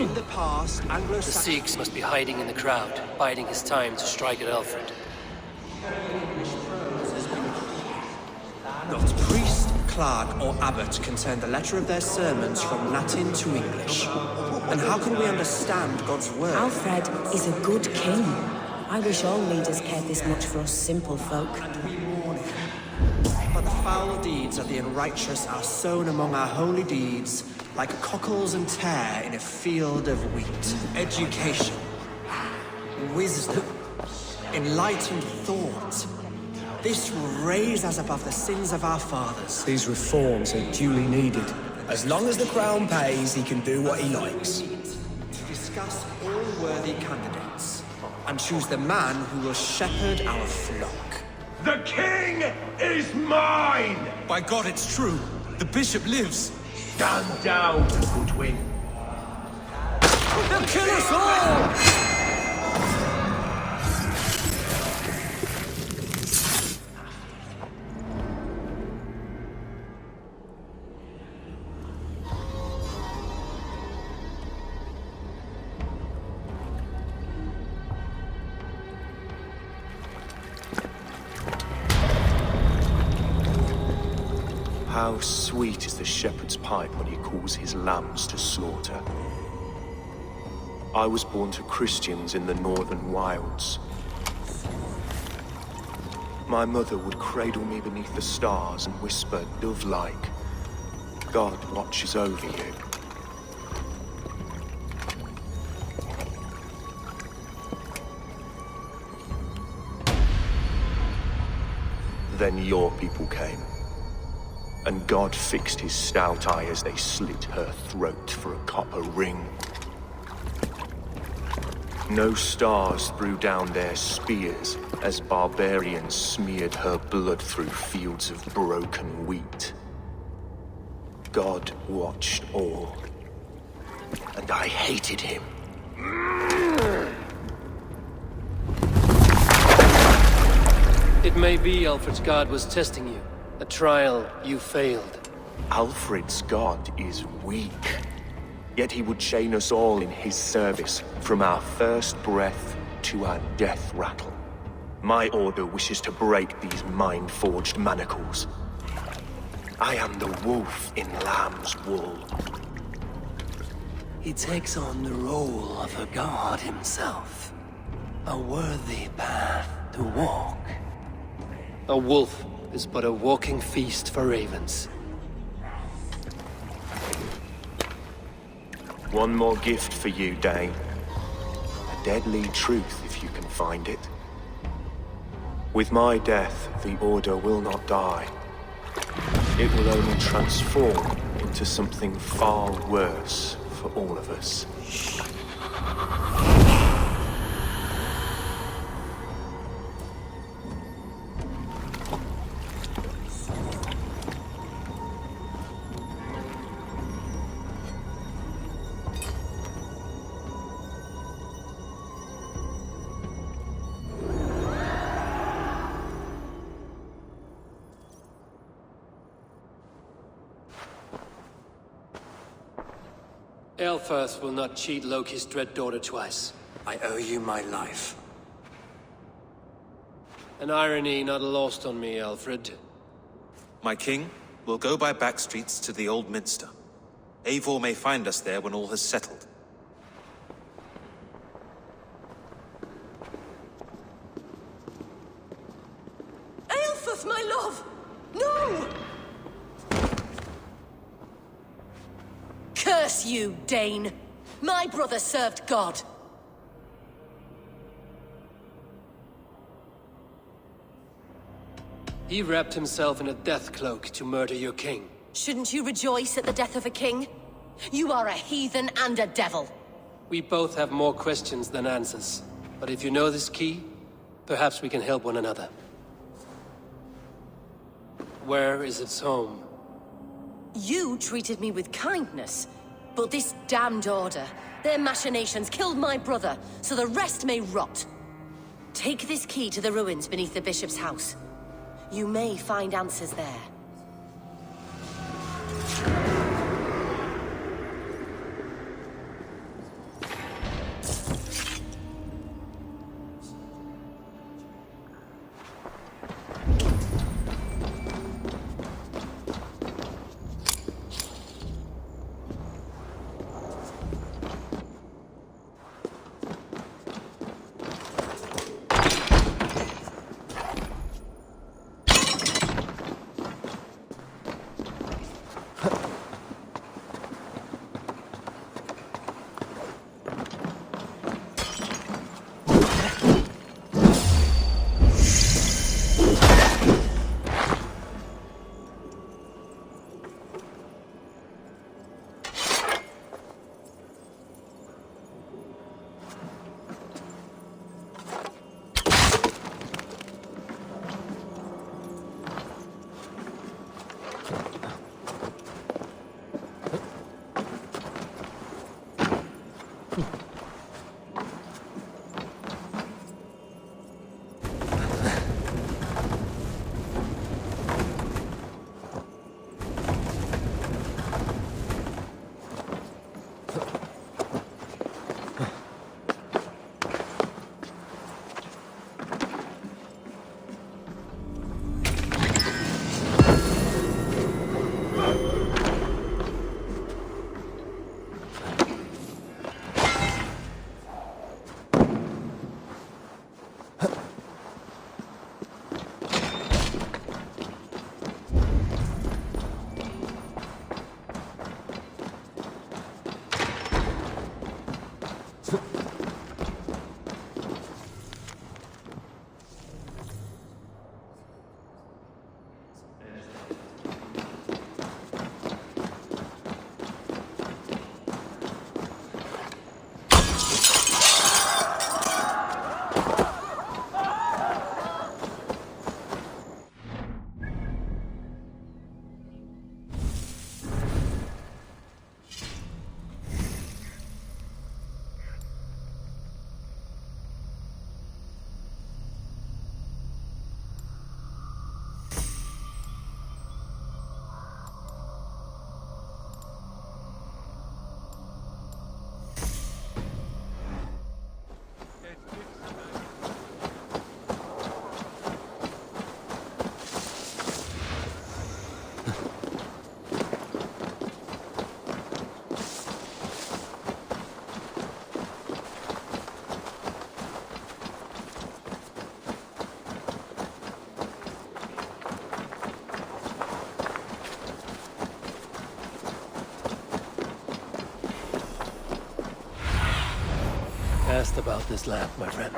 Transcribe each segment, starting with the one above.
In the past, The Anglo-Saxon... Sikhs must be hiding in the crowd, biding his time to strike at Alfred. Not priest, clerk, or abbot can turn the letter of their sermons from Latin to English. And how can we understand God's word? Alfred is a good king. I wish all leaders cared this much for us simple folk. But the foul deeds of the unrighteous are sown among our holy deeds, like cockles and tare in a field of wheat. Education, wisdom, enlightened thought. This will raise us above the sins of our fathers. These reforms are duly needed. As long as the Crown pays, he can do what he likes. To discuss all worthy candidates and choose the man who will shepherd our flock. The king is mine! By God, it's true. The bishop lives. Stand down, Goodwin. They'll kill us all! How sweet is the shepherd's pipe when he calls his lambs to slaughter. I was born to Christians in the northern wilds. My mother would cradle me beneath the stars and whisper, dove-like, God watches over you. Then your people came. And God fixed his stout eye as they slit her throat for a copper ring. No stars threw down their spears as barbarians smeared her blood through fields of broken wheat. God watched all, and I hated him. It may be Alfred's God was testing you. A trial you failed. Alfred's God is weak. Yet he would chain us all in his service, from our first breath to our death rattle. My order wishes to break these mind-forged manacles. I am the wolf in lamb's wool. He takes on the role of a god himself. A worthy path to walk. A wolf is but a walking feast for ravens. One more gift for you, Dane. A deadly truth, if you can find it. With my death, the Order will not die. It will only transform into something far worse for all of us. Elfirth will not cheat Loki's dread daughter twice. I owe you my life. An irony not lost on me, Alfred. My king will go by back streets to the Old Minster. Eivor may find us there when all has settled. Aelfus, my love! No! Curse you, Dane! My brother served God. He wrapped himself in a death cloak to murder your king. Shouldn't you rejoice at the death of a king? You are a heathen and a devil. We both have more questions than answers. But if you know this key, perhaps we can help one another. Where is its home? You treated me with kindness, but this damned Order, their machinations killed my brother, so the rest may rot. Take this key to the ruins beneath the bishop's house. You may find answers there. asked about this lamp, my friend.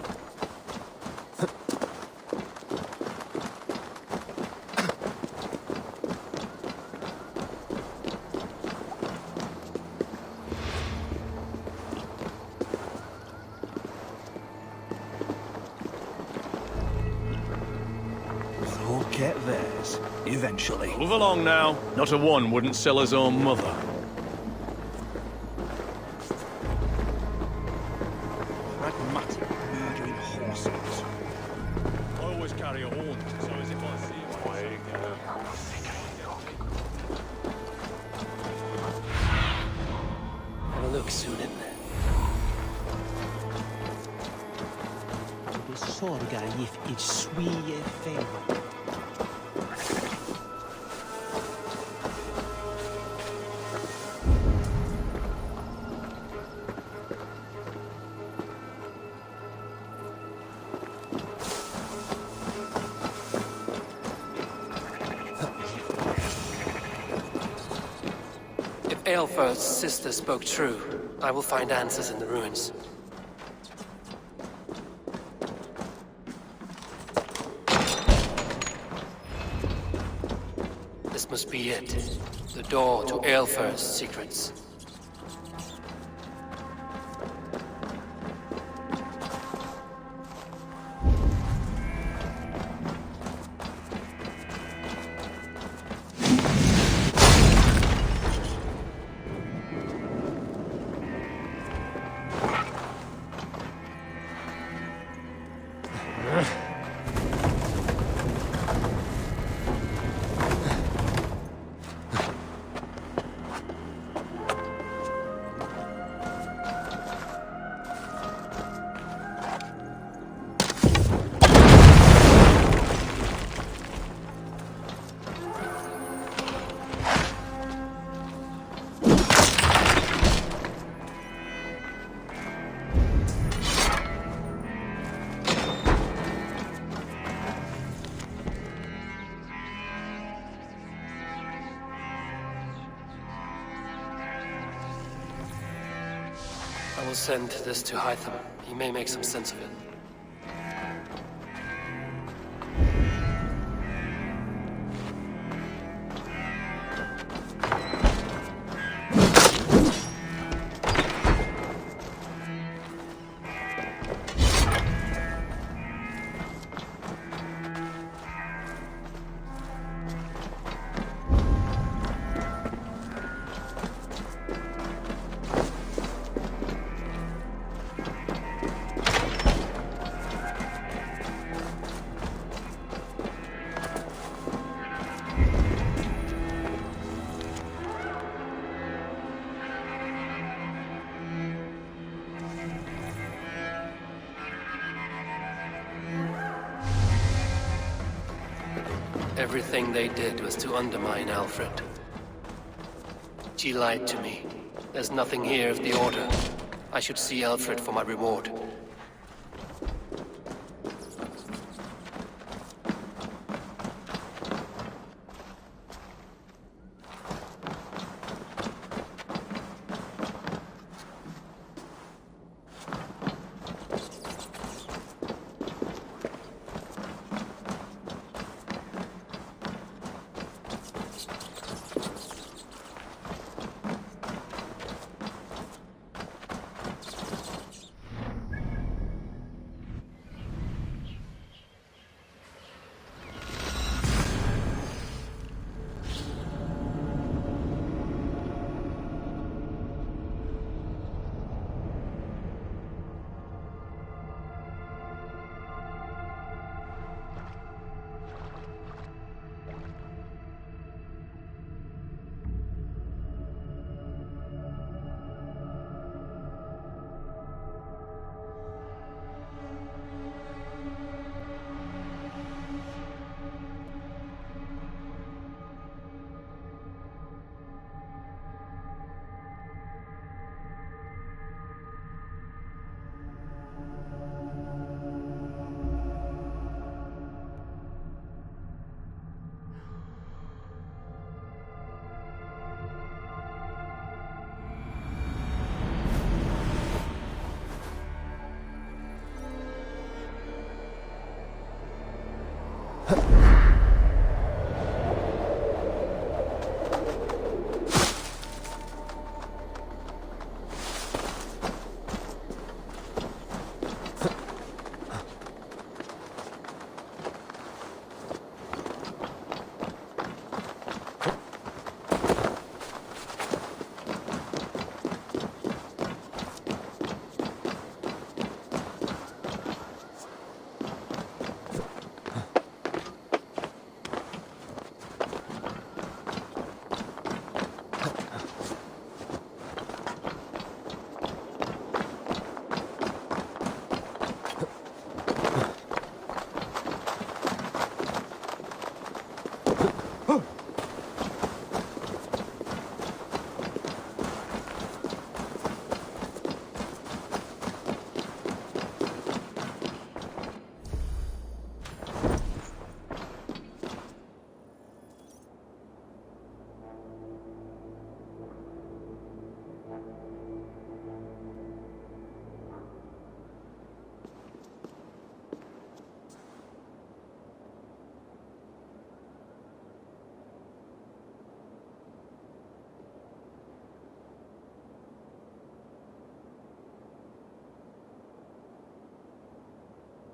We'll all get theirs, eventually. Move along now. Not a one wouldn't sell his own mother. Pragmatic, murdering horses. I always carry a horn, so as if I see him. Have a look soon in there. Det sorgar if it swie favor. If Aelfir's sister spoke true, I will find answers in the ruins. This must be it. The door to Aelfir's secrets. I will send this to Hytham. He may make some sense of it. Everything they did was to undermine Alfred. She lied to me. There's nothing here of the Order. I should see Alfred for my reward.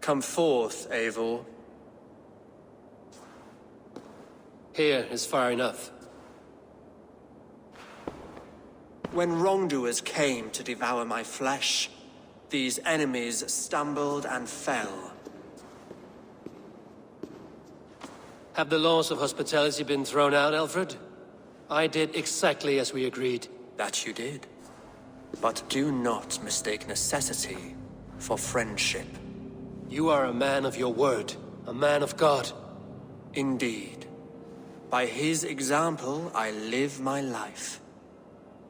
Come forth, Eivor. Here is far enough. When wrongdoers came to devour my flesh, these enemies stumbled and fell. Have the laws of hospitality been thrown out, Alfred? I did exactly as we agreed. That you did. But do not mistake necessity for friendship. You are a man of your word, a man of God. Indeed. By his example, I live my life.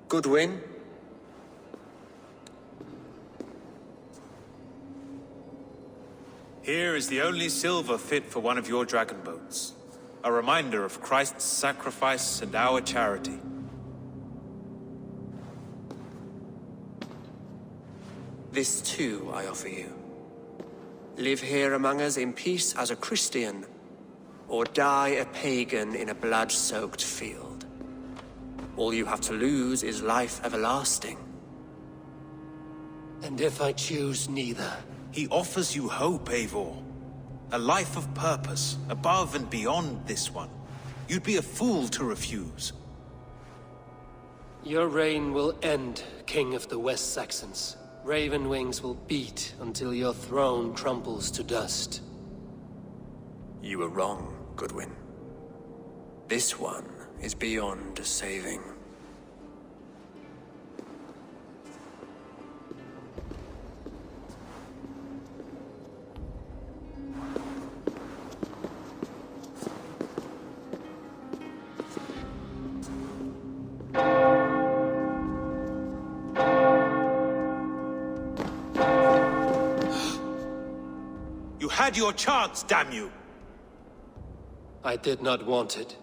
Goodwin? Here is the only silver fit for one of your dragon boats. A reminder of Christ's sacrifice and our charity. This too I offer you. Live here among us in peace as a Christian, or die a pagan in a blood-soaked field. All you have to lose is life everlasting. And if I choose neither? He offers you hope, Eivor. A life of purpose, above and beyond this one. You'd be a fool to refuse. Your reign will end, King of the West Saxons. Raven wings will beat until your throne crumbles to dust. You were wrong, Goodwin. This one is beyond saving. You had your chance, damn you! I did not want it.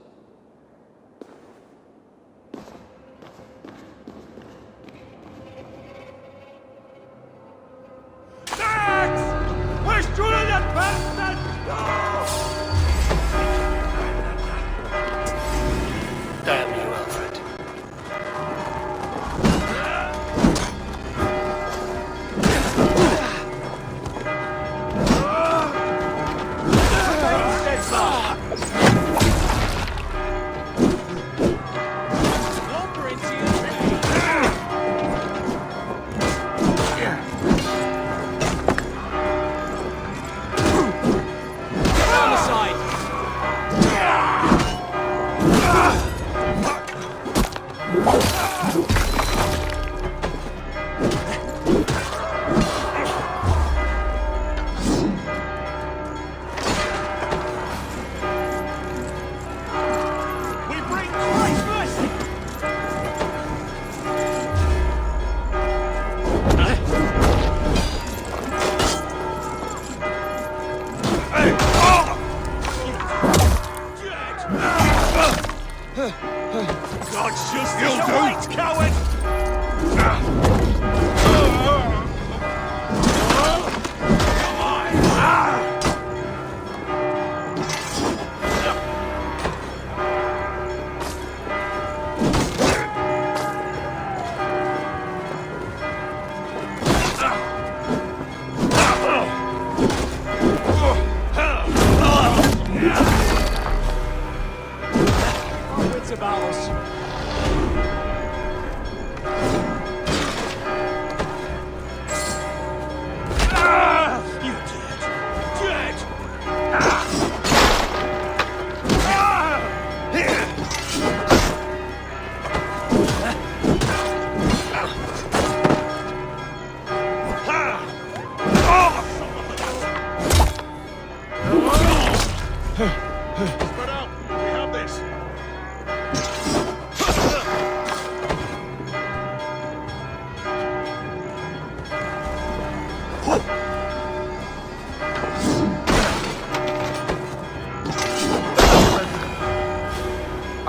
Damn you, Alfred.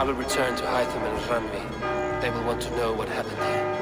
will return to Hytham and Ranvi. They will want to know what happened here.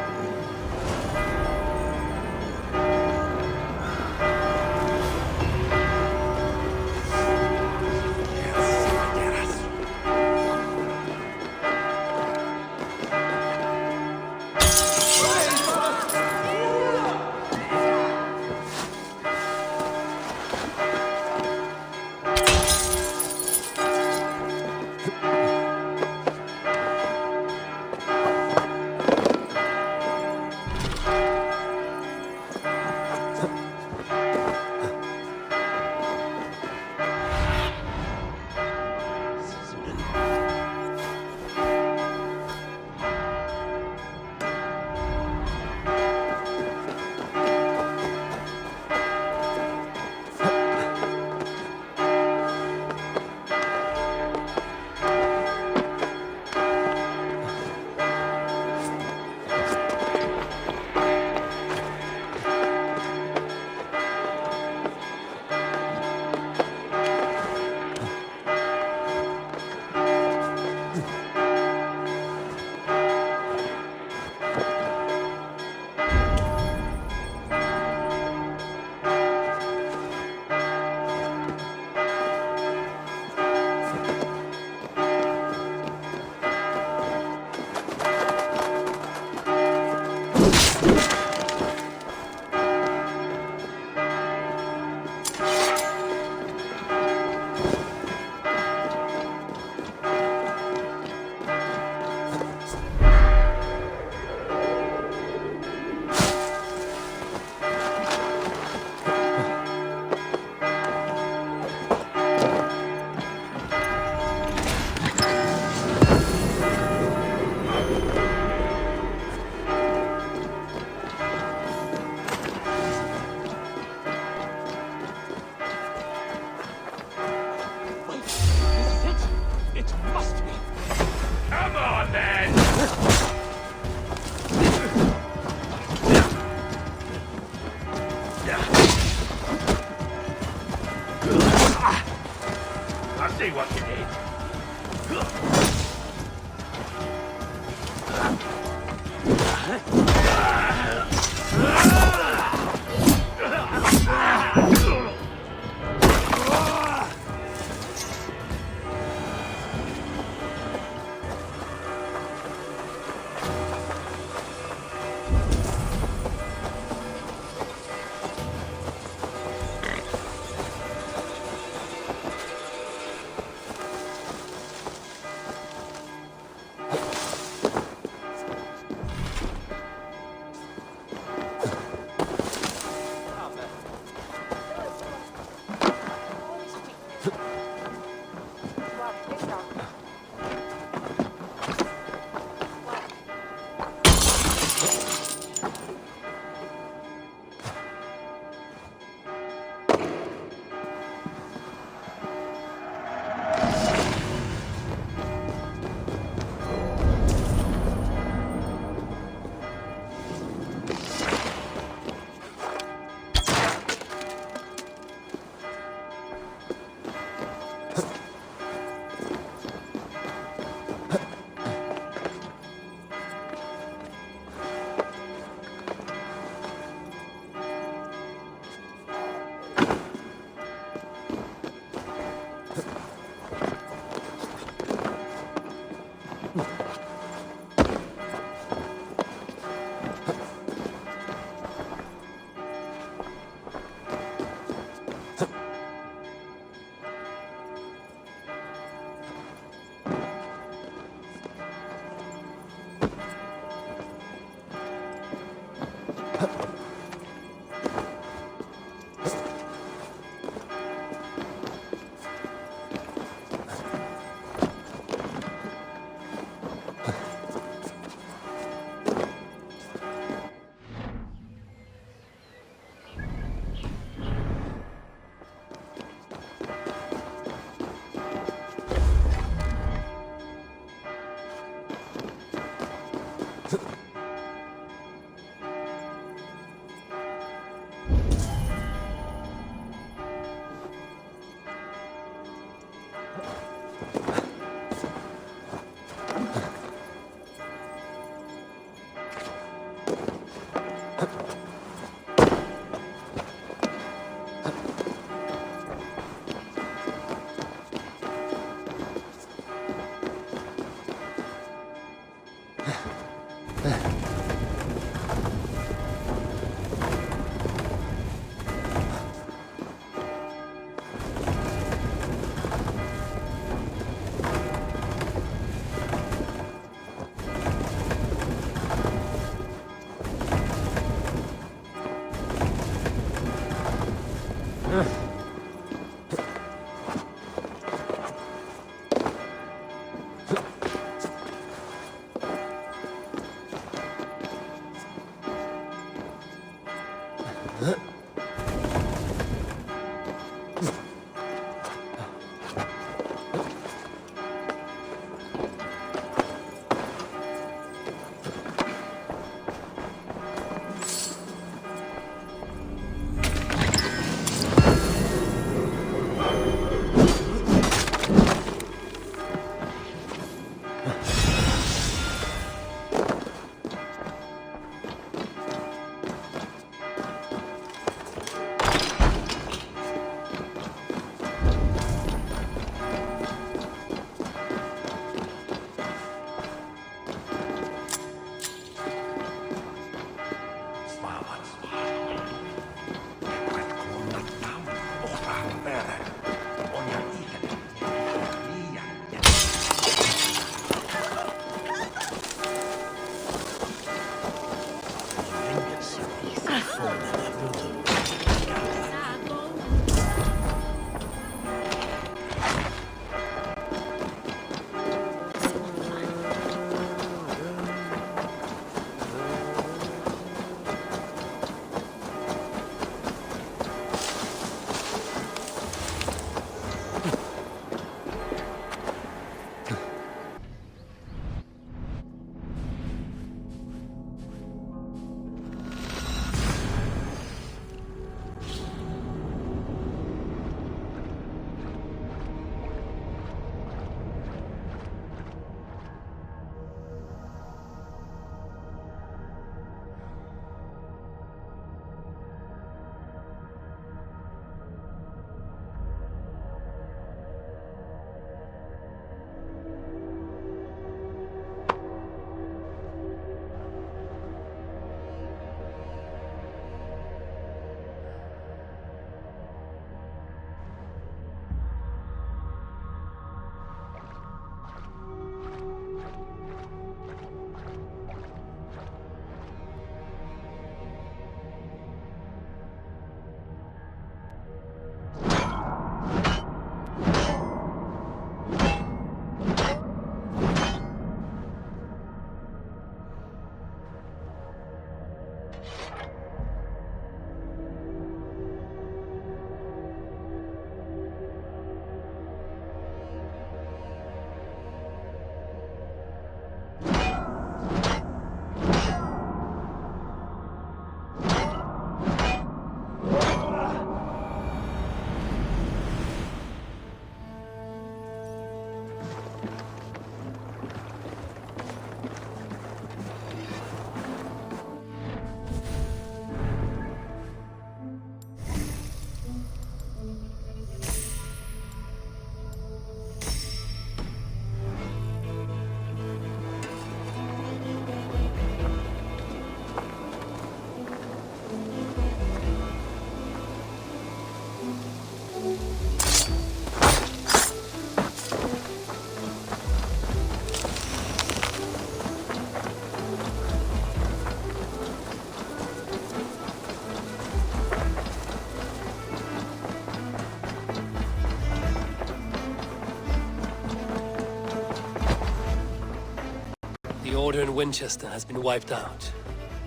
The Order in Winchester has been wiped out,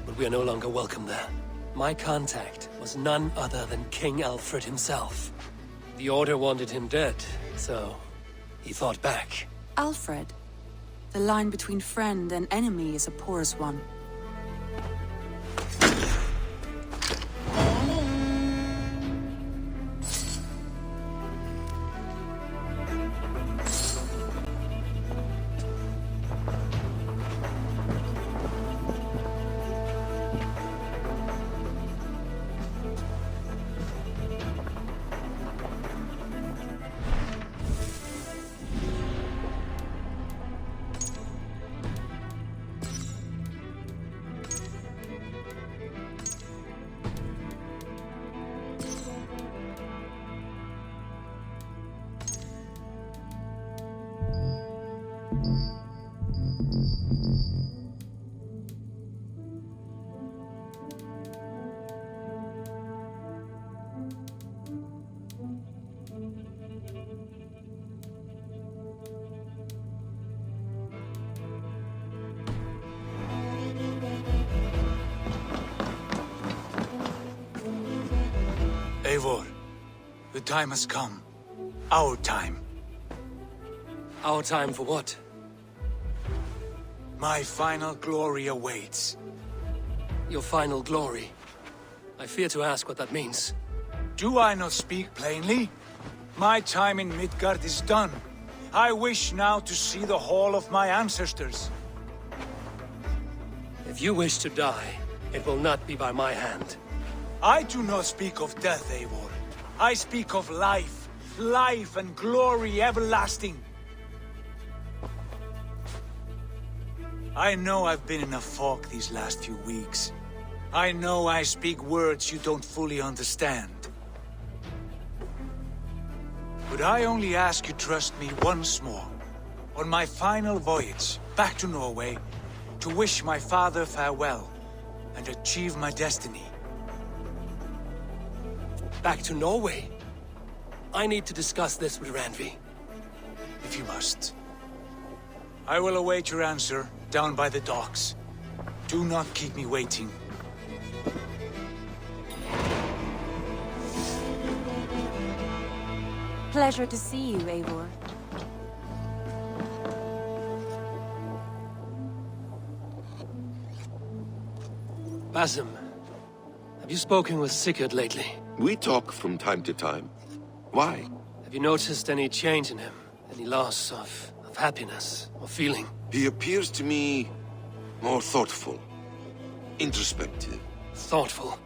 but we are no longer welcome there. My contact was none other than King Alfred himself. The Order wanted him dead, so he fought back. Alfred? The line between friend and enemy is a porous one. Eivor, the time has come. Our time. Our time for what? My final glory awaits. Your final glory. I fear to ask what that means. Do I not speak plainly? My time in Midgard is done. I wish now to see the hall of my ancestors. If you wish to die, it will not be by my hand. I do not speak of death, Eivor. I speak of life. Life and glory everlasting. I know I've been in a fog these last few weeks. I know I speak words you don't fully understand. But I only ask you trust me once more. On my final voyage back to Norway, to wish my father farewell and achieve my destiny. Back to Norway? I need to discuss this with Randvi. If you must. I will await your answer down by the docks. Do not keep me waiting. Pleasure to see you, Eivor. Basim, have you spoken with Sigurd lately? We talk from time to time. Why? Have you noticed any change in him? Any loss of happiness or feeling? He appears to me more thoughtful, introspective. Thoughtful?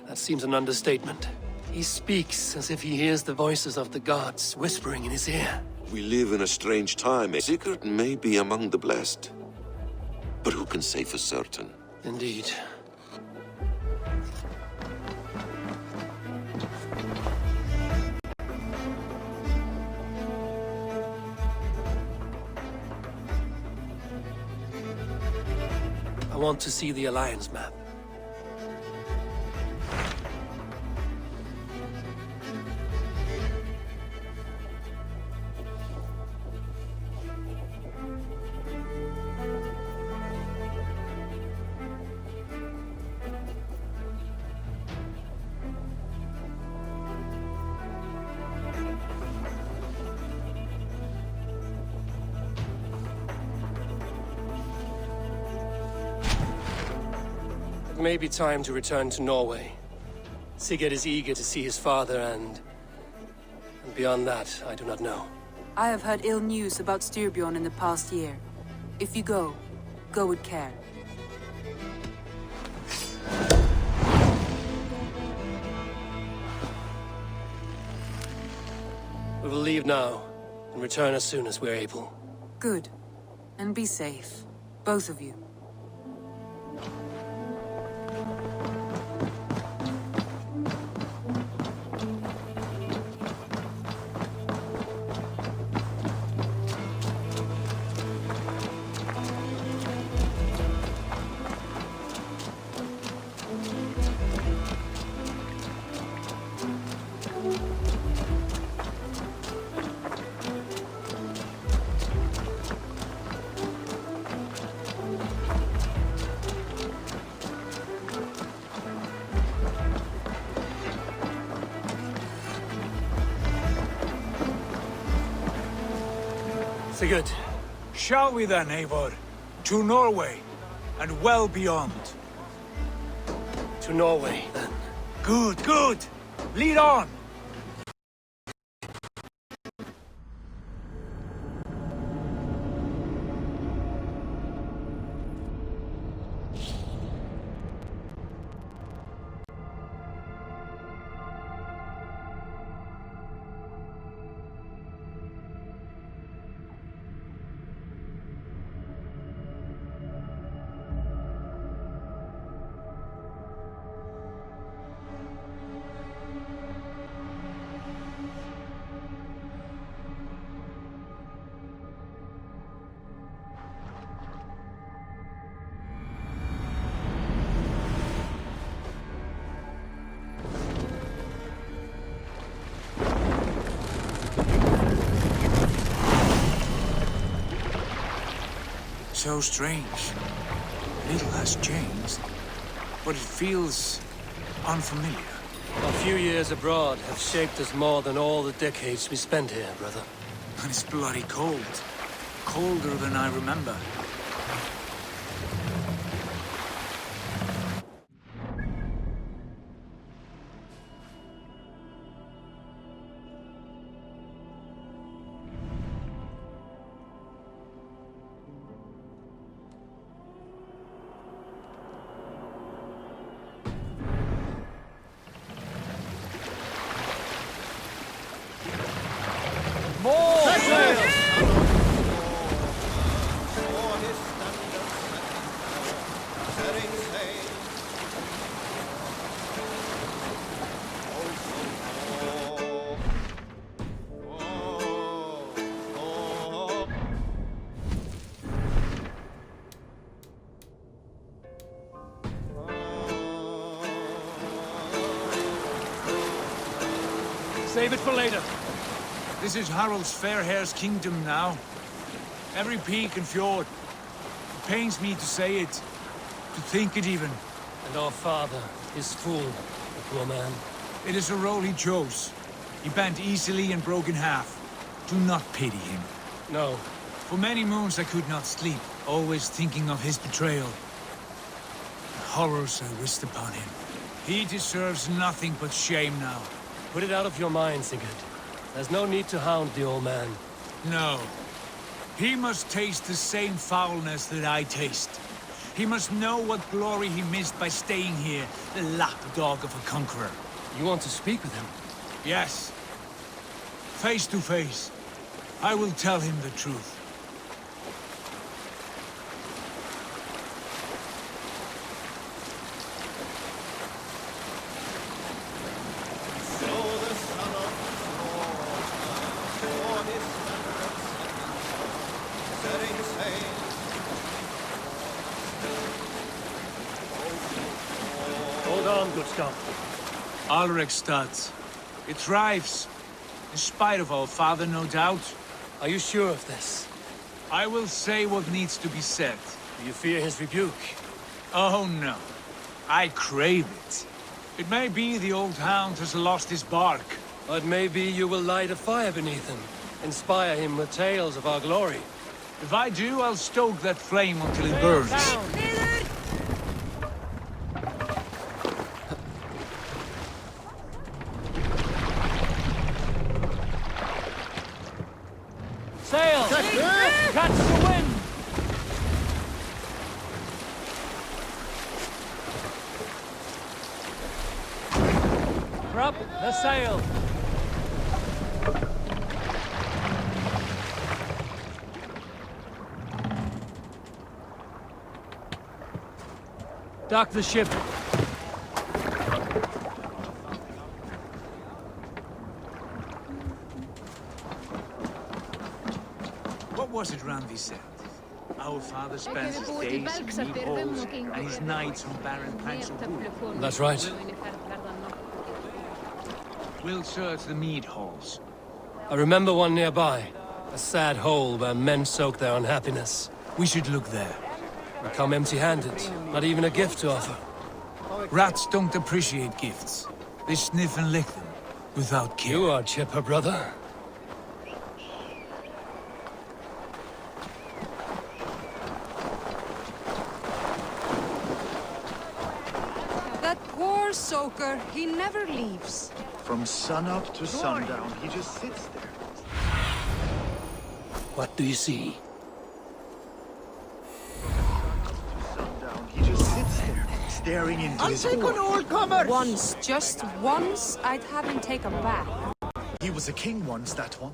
That seems an understatement. He speaks as if he hears the voices of the gods whispering in his ear. We live in a strange time. Sigurd may be among the blessed, but who can say for certain? Indeed. I want to see the Alliance map. It may be time to return to Norway. Sigurd is eager to see his father and beyond that, I do not know. I have heard ill news about Styrbjorn in the past year. If you go, go with care. We will leave now and return as soon as we're able. Good. And be safe. Both of you. Sigurd. Shall we then, Eivor? To Norway, and well beyond. To Norway, then. Good, good! Lead on! So strange. Little has changed, but it feels unfamiliar. A few years abroad have shaped us more than all the decades we spent here, brother. And it's bloody cold. Colder than I remember. Save it for later. This is Harald's fair hair's kingdom now. Every peak and fjord. It pains me to say it, to think it even. And our father, his fool, the poor man. It is a role he chose. He bent easily and broke in half. Do not pity him. No. For many moons I could not sleep, always thinking of his betrayal. The horrors I wished upon him. He deserves nothing but shame now. Put it out of your mind, Sigurd. There's no need to hound the old man. No. He must taste the same foulness that I taste. He must know what glory he missed by staying here, the lapdog of a conqueror. You want to speak with him? Yes. Face to face. I will tell him the truth. Hold on, good Scott. Alrekstad. It thrives. In spite of our father, no doubt. Are you sure of this? I will say what needs to be said. Do you fear his rebuke? Oh, no. I crave it. It may be the old hound has lost his bark. But maybe you will light a fire beneath him. Inspire him with tales of our glory. If I do, I'll stoke that flame until it burns. Sail! Catch the wind! Drop the sail! Dock the ship. What was it Randi said? Our father spends his days in mead halls and his nights on barren planks of wood. That's right. We'll search the mead halls. I remember one nearby. A sad hole where men soak their unhappiness. We should look there. We come empty-handed. Not even a gift to offer. Rats don't appreciate gifts. They sniff and lick them, without care. You are chipper, brother. That poor soaker, he never leaves. From sunup to sundown, he just sits there. What do you see? Sundown, he just sits there, staring into his hoard. Once, just once, I'd have him take a bath. He was a king once, that one.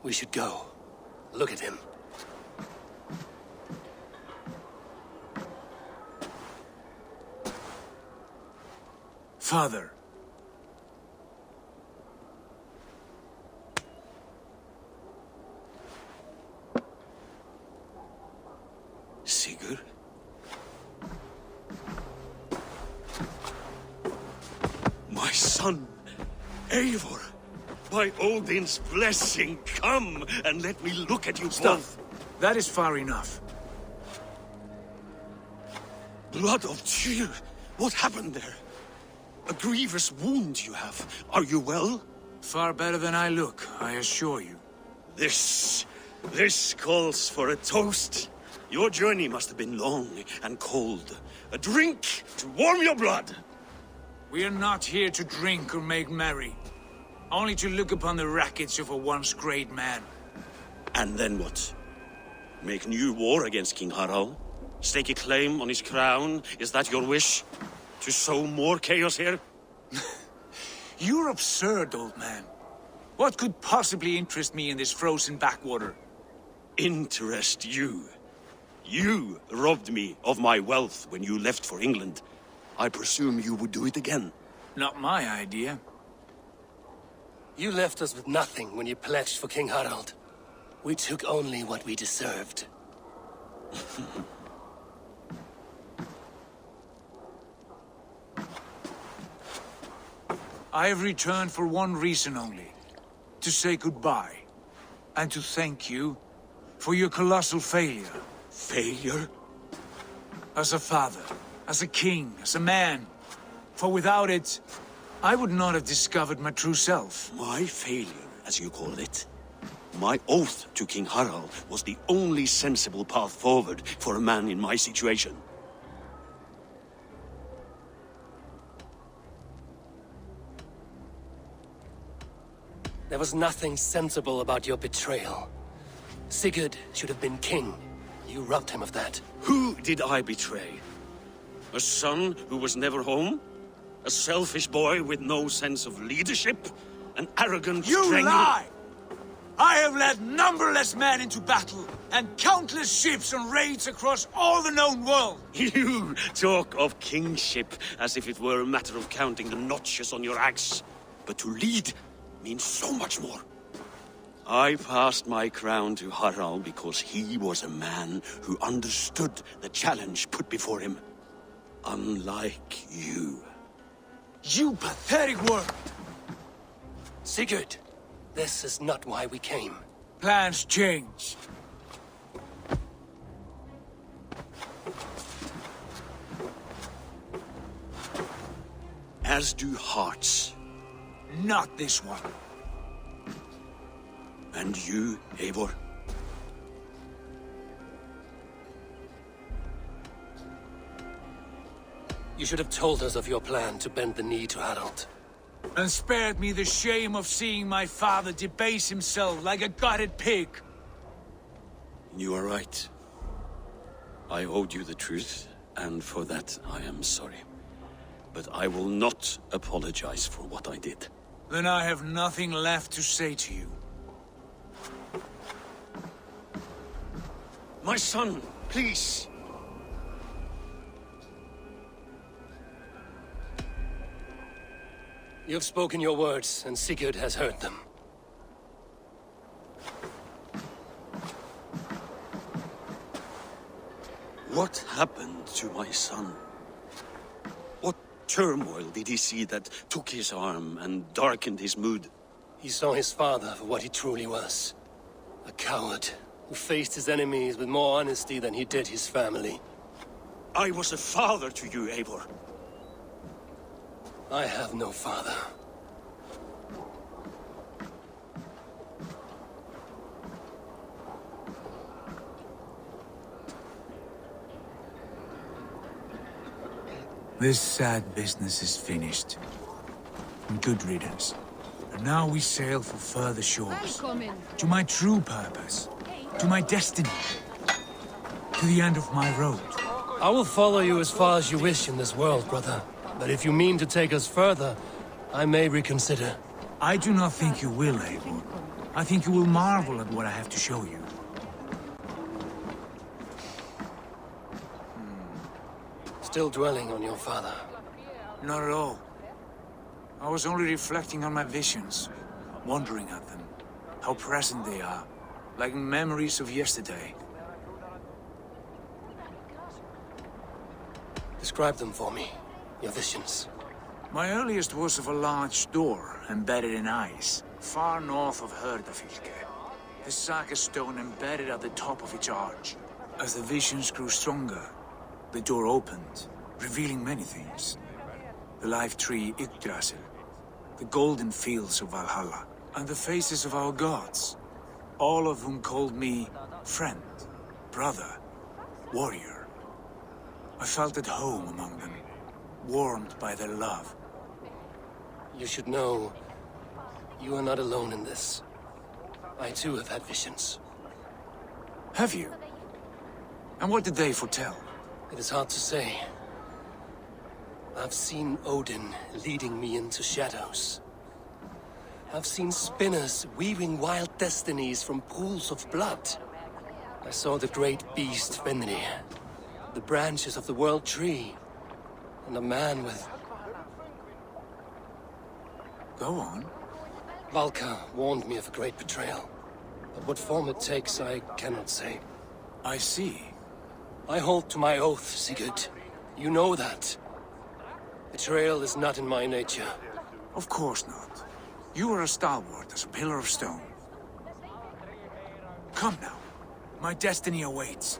We should go. Look at him. Father. Sigurd? My son, Eivor. By Odin's blessing, come and let me look at you Stop. both. That is far enough. Blood of Tyr! What happened there? A grievous wound you have. Are you well? Far better than I look, I assure you. This calls for a toast. Your journey must have been long and cold. A drink to warm your blood. We are not here to drink or make merry. Only to look upon the wreckage of a once great man. And then what? Make new war against King Harald? Stake a claim on his crown? Is that your wish? To sow more chaos here? You're absurd, old man. What could possibly interest me in this frozen backwater? Interest you? You robbed me of my wealth when you left for England. I presume you would do it again. Not my idea. You left us with nothing when you pledged for King Harald. We took only what we deserved. I have returned for one reason only. To say goodbye. And to thank you for your colossal failure. Failure? As a father, as a king, as a man. For without it, I would not have discovered my true self. My failure, as you call it? My oath to King Harald was the only sensible path forward for a man in my situation. There was nothing sensible about your betrayal. Sigurd should have been king. You robbed him of that. Who did I betray? A son who was never home? A selfish boy with no sense of leadership? An arrogant You lie! I have led numberless men into battle, and countless ships on raids across all the known world! You talk of kingship as if it were a matter of counting the notches on your axe. But to lead means so much more. I passed my crown to Harald because he was a man who understood the challenge put before him. Unlike you. You pathetic worm! Sigurd, this is not why we came. Plans change. As do hearts. Not this one. And you, Eivor? You should have told us of your plan to bend the knee to Harald. And spared me the shame of seeing my father debase himself like a gutted pig. You are right. I owed you the truth, and for that I am sorry. But I will not apologize for what I did. Then I have nothing left to say to you. My son, please. You have spoken your words, and Sigurd has heard them. What happened to my son? What turmoil did he see that took his arm and darkened his mood? He saw his father for what he truly was. A coward who faced his enemies with more honesty than he did his family. I was a father to you, Eivor. I have no father. This sad business is finished. Good riddance. And now we sail for further shores. To my true purpose. To my destiny. To the end of my road. I will follow you as far as you wish in this world, brother. But if you mean to take us further, I may reconsider. I do not think you will, Eivor. I think you will marvel at what I have to show you. Still dwelling on your father? Not at all. I was only reflecting on my visions, wondering at them. How present they are, like memories of yesterday. Describe them for me, your visions. My earliest was of a large door embedded in ice, far north of Herdafylke. The saga stone embedded at the top of its arch. As the visions grew stronger, the door opened, revealing many things. The life tree Yggdrasil, the golden fields of Valhalla, and the faces of our gods, all of whom called me friend, brother, warrior. I felt at home among them, warmed by their love. You should know, you are not alone in this. I too have had visions. Have you? And what did they foretell? It is hard to say. I've seen Odin leading me into shadows. I've seen spinners weaving wild destinies from pools of blood. I saw the great beast Fenrir, the branches of the world tree, and a man with... Go on. Valka warned me of a great betrayal. But what form it takes, I cannot say. I see. I hold to my oath, Sigurd. You know that. Betrayal is not in my nature. Of course not. You are a stalwart as a pillar of stone. Come now. My destiny awaits.